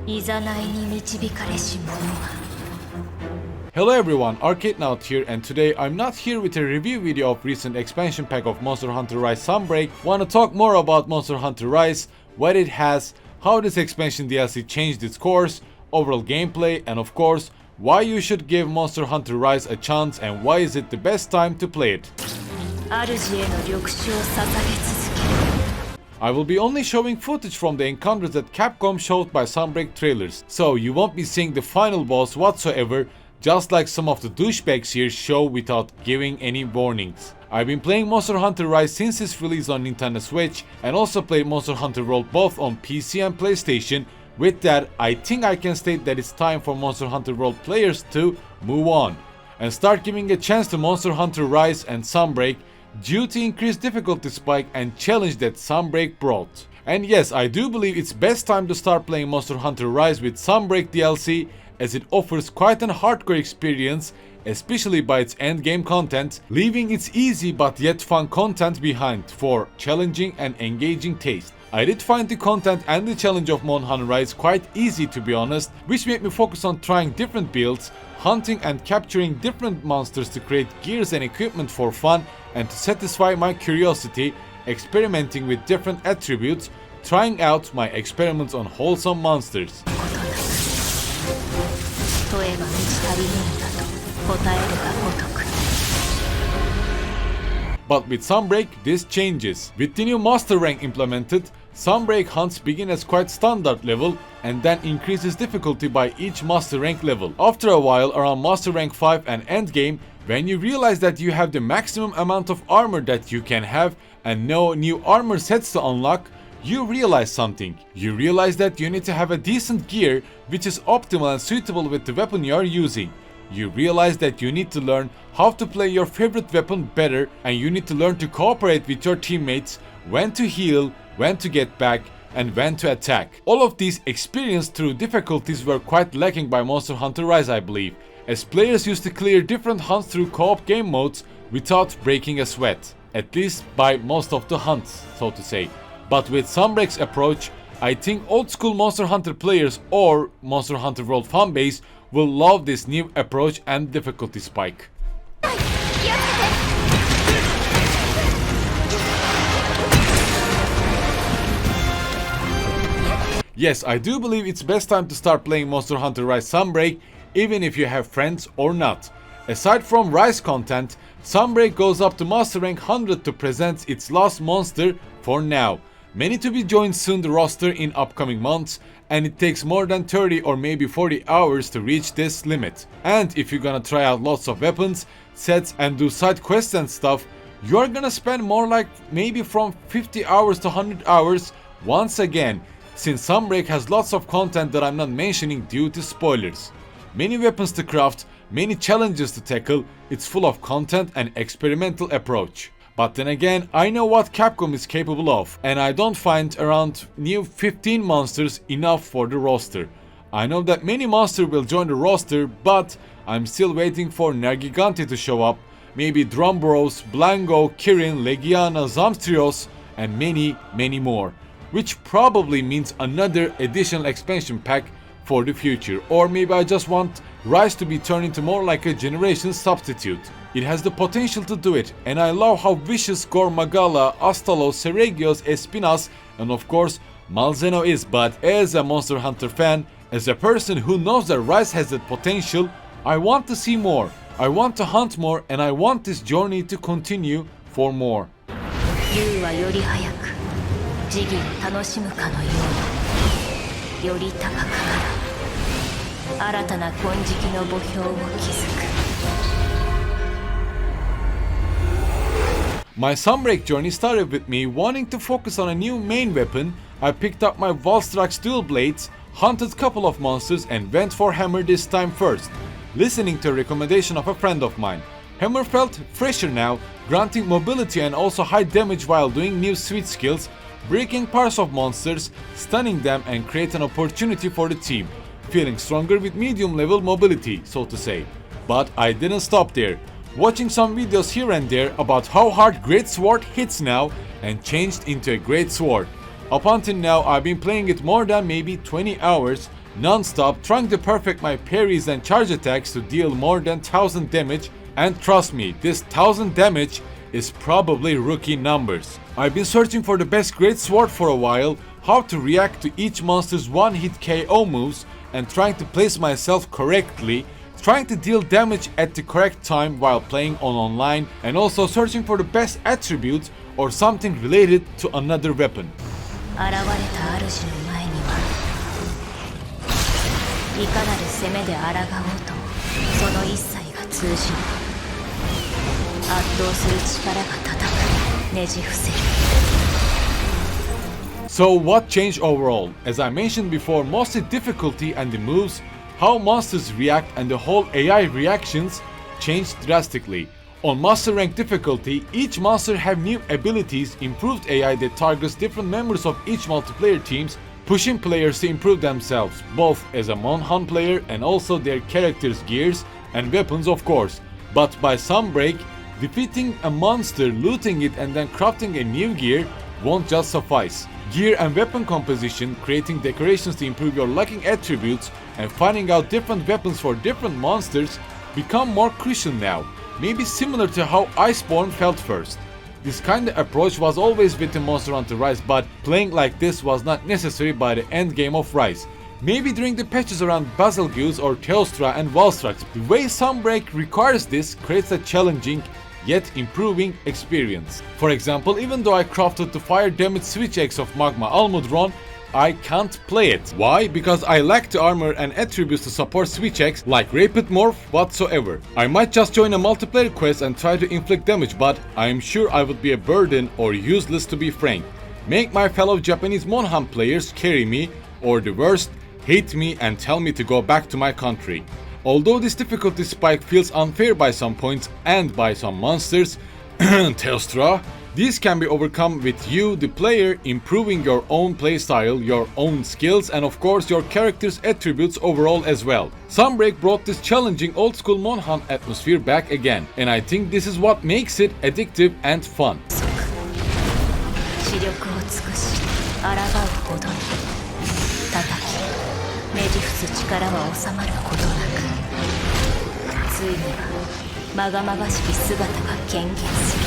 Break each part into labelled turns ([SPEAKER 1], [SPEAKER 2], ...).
[SPEAKER 1] いざないに導かれし者は
[SPEAKER 2] Hello everyone, Arcadenaut here, and today I'm not here with a review video of recent expansion pack of Monster Hunter Rise Sunbreak. Wanna talk more about Monster Hunter Rise, what it has, how this expansion DLC changed its course, overall gameplay, and of course, why you should give Monster Hunter Rise a chance and why is it the best time to play it.
[SPEAKER 1] 主への緑手を捧げ続ける
[SPEAKER 2] I will be only showing footage from the encounters that Capcom showed by Sunbreak trailers, so you won't be seeing the final boss whatsoever, just like some of the douchebags here show without giving any warnings. I've been playing Monster Hunter Rise since its release on Nintendo Switch and also played Monster Hunter World both on PC and PlayStation. With that, I think I can state that it's time for Monster Hunter World players to move on and start giving a chance to Monster Hunter Rise and Sunbreak due to increased difficulty spike and challenge that Sunbreak brought. And yes, I do believe it's best time to start playing Monster Hunter Rise with Sunbreak DLC, as it offers quite an hardcore experience, especially by its endgame content, leaving its easy but yet fun content behind for challenging and engaging taste. I did find the content and the challenge of Mon Hun Rise quite easy, to be honest, which made me focus on trying different builds, hunting and capturing different monsters to create gears and equipment for fun and to satisfy my curiosity, experimenting with different attributes, trying out my experiments on wholesome monsters.
[SPEAKER 1] 問えば満ち足りぬのだと答えるが如く
[SPEAKER 2] But with Sunbreak, this changes. With the new Master rank implemented, Sunbreak hunts begin as quite standard level and then increases difficulty by each Master rank level. After a while, around Master rank 5 and endgame, when you realize that you have the maximum amount of armor that you can have and no new armor sets to unlock, you realize something. You realize that you need to have a decent gear which is optimal and suitable with the weapon you are using. You realize that you need to learn how to play your favorite weapon better and you need to learn to cooperate with your teammates, when to heal, when to get back, and when to attack. All of these experienced through difficulties were quite lacking by Monster Hunter Rise, I believe, as players used to clear different hunts through co-op game modes without breaking a sweat, at least by most of the hunts, so to say. But with Sunbreak's approach, I think old school Monster Hunter players or Monster Hunter World fanbase will love this new approach and difficulty spike. Yes, I do believe it's best time to start playing Monster Hunter Rise Sunbreak, even if you have friends or not. Aside from Rise content, Sunbreak goes up to Master Rank 100 to present its last monster for now. Many to be joined soon the roster in upcoming months, and it takes more than 30 or maybe 40 hours to reach this limit. And if you're gonna try out lots of weapons, sets and do side quests and stuff, you're gonna spend more like maybe from 50 hours to 100 hours once again, since Sunbreak has lots of content that I'm not mentioning due to spoilers. Many weapons to craft, many challenges to tackle, it's full of content and experimental approach. But then again, I know what Capcom is capable of, and I don't find around new 15 monsters enough for the roster. I know that many monsters will join the roster, but I'm still waiting for Nergigante to show up, maybe Drumbros, Blango, Kirin, Legiana, Zamstrios, and many more. Which probably means another additional expansion pack for the future, or maybe I just want Rise to be turned into more like a generation substitute. It has the potential to do it, and I love how vicious Gormagala, Astalos, Seregios, Espinas, and of course Malzeno is, but as a Monster Hunter fan, as a person who knows that Rise has that potential, I want to see more, I want to hunt more, and I want this journey to continue for more.
[SPEAKER 1] 竜はより早く時期を楽しむかのようにより高くから新たな金色の墓標を築く
[SPEAKER 2] My Sunbreak journey started with me wanting to focus on a new main weapon. I picked up my Valstrax dual blades, hunted a couple of monsters and went for Hammer this time first, listening to a recommendation of a friend of mine. Hammer felt fresher now, granting mobility and also high damage while doing new sweet skills, breaking parts of monsters, stunning them and create an opportunity for the team, feeling stronger with medium level mobility, so to say. But I didn't stop there. Watching some videos here and there about how hard Great Sword hits now and changed into a Great Sword. Up until now I've been playing it more than maybe 20 hours, non-stop, trying to perfect my parries and charge attacks to deal more than 1000 damage, and trust me, this 1000 damage is probably rookie numbers. I've been searching for the best great sword for a while, how to react to each monster's one-hit KO moves, and trying to place myself correctly, trying to deal damage at the correct time while playing on online, and also searching for the best attributes or something related to another weapon.
[SPEAKER 1] 現れた主の前にはいかなる攻めで抗おうとその一切が通じる。圧倒する力が叩くねじ伏せる。
[SPEAKER 2] So what changed overall? As I mentioned before, mostly difficulty and the moves, how monsters react and the whole AI reactions changed drastically. On Master Rank difficulty, each monster have new abilities, improved AI that targets different members of each multiplayer teams, pushing players to improve themselves, both as a Monhan player and also their characters' gears and weapons of course. But by Sunbreak, defeating a monster, looting it and then crafting a new gear won't just suffice. Gear and weapon composition, creating decorations to improve your lacking attributes, and finding out different weapons for different monsters become more crucial now. Maybe similar to how Iceborne felt first. This kind of approach was always within Monster Hunter Rise, but playing like this was not necessary by the end game of Rise. Maybe during the patches around Basilgeuse or Teostra and Valstrax, the way Sunbreak requires this creates a challenging yet improving experience. For example, even though I crafted the fire damage switch X of Magma Almudron, I can't play it. Why? Because I lack the armor and attributes to support switch X like Rapid Morph whatsoever. I might just join a multiplayer quest and try to inflict damage, but I am sure I would be a burden or useless to be frank. Make my fellow Japanese Monhan players carry me, or the worst, hate me and tell me to go back to my country. Although this difficulty spike feels unfair by some points and by some monsters, Teostra, these can be overcome with you, the player, improving your own playstyle, your own skills, and of course your character's attributes overall as well. Sunbreak brought this challenging old school Monhan atmosphere back again, and I think this is what makes it addictive and fun.
[SPEAKER 1] 視力を尽くし抗うほどに叩きねじ伏す力は収まることなくついにはまがまがしき姿が顕現する。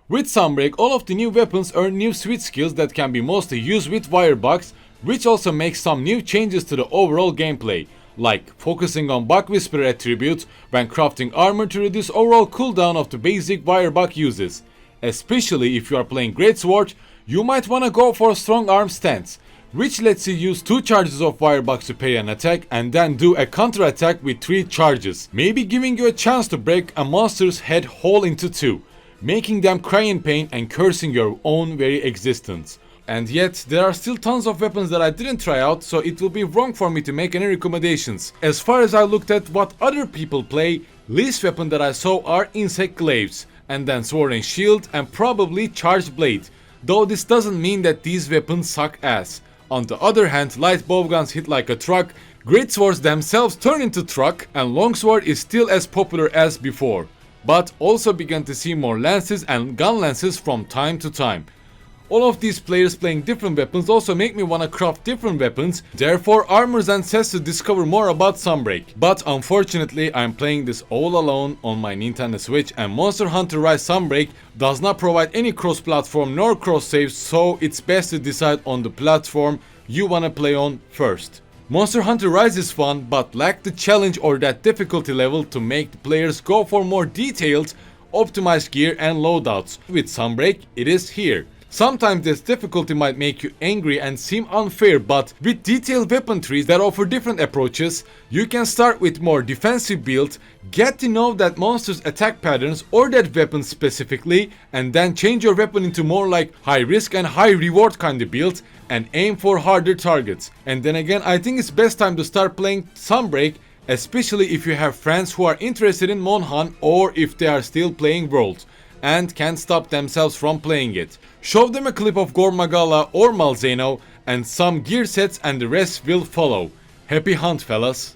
[SPEAKER 2] With Sunbreak, all of the new weapons earn new switch skills that can be mostly used with wirebugs, which also makes some new changes to the overall gameplay, like focusing on Bug Whisperer attributes when crafting armor to reduce overall cooldown of the basic wirebug uses. Especially if you are playing Greatsword, you might wanna go for a strong arm stance, which lets you use 2 charges of wirebugs to parry an attack and then do a counter attack with 3 charges, maybe giving you a chance to break a monster's head whole into 2. Making them cry in pain and cursing your own very existence. And yet, there are still tons of weapons that I didn't try out, so it will be wrong for me to make any recommendations. As far as I looked at what other people play, least weapon that I saw are Insect Glaives, and then Sword and Shield, and probably Charged Blade. Though this doesn't mean that these weapons suck ass. On the other hand, light bowguns hit like a truck, greatswords themselves turn into truck, and longsword is still as popular as before. But also began to see more lances and gun lances from time to time. All of these players playing different weapons also make me wanna craft different weapons, therefore armors and sets to discover more about Sunbreak. But unfortunately I'm playing this all alone on my Nintendo Switch, and Monster Hunter Rise Sunbreak does not provide any cross-platform nor cross-saves, so it's best to decide on the platform you wanna play on first. Monster Hunter Rise is fun, but lacked the challenge or that difficulty level to make the players go for more detailed, optimized gear and loadouts. With Sunbreak, it is here. Sometimes this difficulty might make you angry and seem unfair, but with detailed weapon trees that offer different approaches, you can start with more defensive build, get to know that monster's attack patterns or that weapon specifically, and then change your weapon into more like high risk and high reward kind of build, and aim for harder targets. And then again, I think it's best time to start playing Sunbreak, especially if you have friends who are interested in Monhan or if they are still playing World and can't stop themselves from playing it. Show them a clip of Gore Magala or Malzeno and some gear sets and the rest will follow. Happy hunt, fellas!